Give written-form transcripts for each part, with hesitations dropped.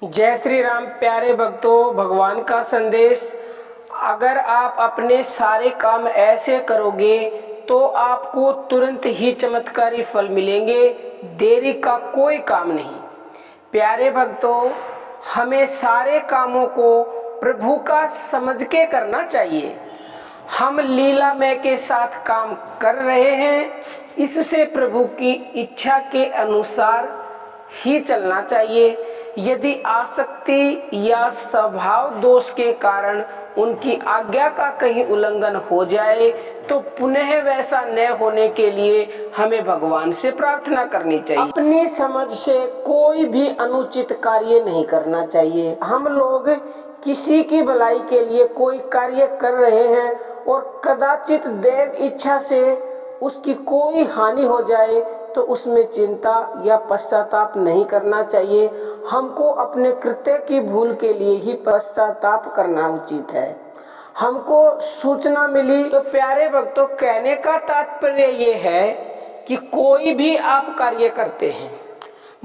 जय श्री राम प्यारे भक्तों। भगवान का संदेश, अगर आप अपने सारे काम ऐसे करोगे तो आपको तुरंत ही चमत्कारी फल मिलेंगे। देरी का कोई काम नहीं। प्यारे भक्तों, हमें सारे कामों को प्रभु का समझ के करना चाहिए। हम लीलामय के साथ काम कर रहे हैं, इससे प्रभु की इच्छा के अनुसार ही चलना चाहिए। यदि आसक्ति या स्वभाव दोष के कारण उनकी आज्ञा का कहीं उल्लंघन हो जाए तो पुनः वैसा न होने के लिए हमें भगवान से प्रार्थना करनी चाहिए। अपनी समझ से कोई भी अनुचित कार्य नहीं करना चाहिए। हम लोग किसी की भलाई के लिए कोई कार्य कर रहे हैं और कदाचित देव इच्छा से उसकी कोई हानि हो जाए तो उसमें चिंता या पश्चाताप नहीं करना चाहिए। हमको अपने कृत्य की भूल के लिए ही पश्चाताप करना उचित है। हमको सूचना मिली तो प्यारे भक्तों, कहने का तात्पर्य ये है कि कोई भी आप कार्य करते हैं,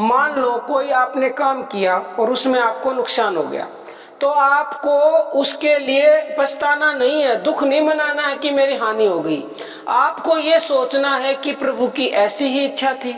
मान लो कोई आपने काम किया और उसमें आपको नुकसान हो गया, तो आपको उसके लिए पछताना नहीं है, दुख नहीं मनाना है कि मेरी हानि हो गई। आपको ये सोचना है कि प्रभु की ऐसी ही इच्छा थी।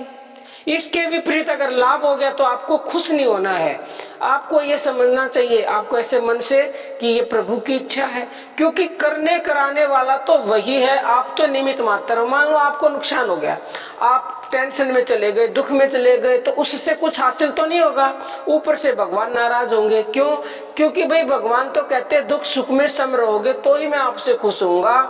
इसके विपरीत अगर लाभ हो गया तो आपको खुश नहीं होना है। आपको ये समझना चाहिए, आपको ऐसे मन से, कि ये प्रभु की इच्छा है, क्योंकि करने कराने वाला तो वही है, आप तो निमित्त मात्र हो। मान लो आपको नुकसान हो गया, आप टेंशन में चले गए, दुख में चले गए, तो उससे कुछ हासिल तो नहीं होगा, ऊपर से भगवान नाराज होंगे। क्यों? क्योंकि भाई भगवान तो कहते हैं दुख सुख में सम रहोगे तो ही मैं आपसे खुश होऊंगा।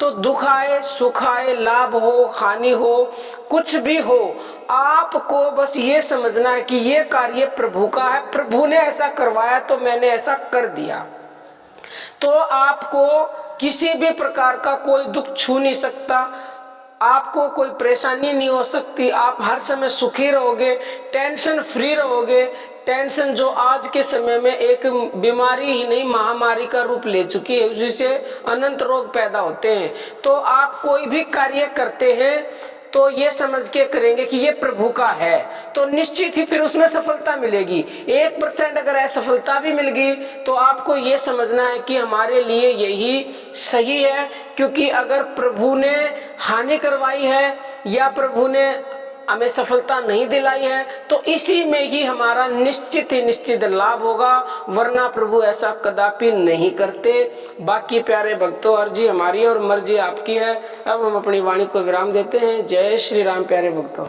तो दुख आए, सुख आए, लाभ हो, हानि हो, कुछ भी हो, आपको बस ये समझना है कि ये कार्य प्रभु का है, प्रभु ने ऐसा करवाया तो मैंने ऐसा कर दिया। तो आपको किसी भी प्रकार का कोई दुख छू नहीं सकता, आपको कोई परेशानी नहीं हो सकती। आप हर समय सुखी रहोगे, टेंशन फ्री रहोगे। टेंशन जो आज के समय में एक बीमारी ही नहीं, महामारी का रूप ले चुकी है, जिससे अनंत रोग पैदा होते हैं। तो आप कोई भी कार्य करते हैं तो ये समझ के करेंगे कि ये प्रभु का है, तो निश्चित ही फिर उसमें सफलता मिलेगी। 1% अगर असफलता भी मिल गई तो आपको ये समझना है कि हमारे लिए यही सही है, क्योंकि अगर प्रभु ने हानि करवाई है या प्रभु ने हमें सफलता नहीं दिलाई है तो इसी में ही हमारा निश्चित ही निश्चित लाभ होगा, वरना प्रभु ऐसा कदापि नहीं करते। बाकी प्यारे भक्तों, अर्जी हमारी और मर्जी आपकी है। अब हम अपनी वाणी को विराम देते हैं। जय श्री राम प्यारे भक्तों।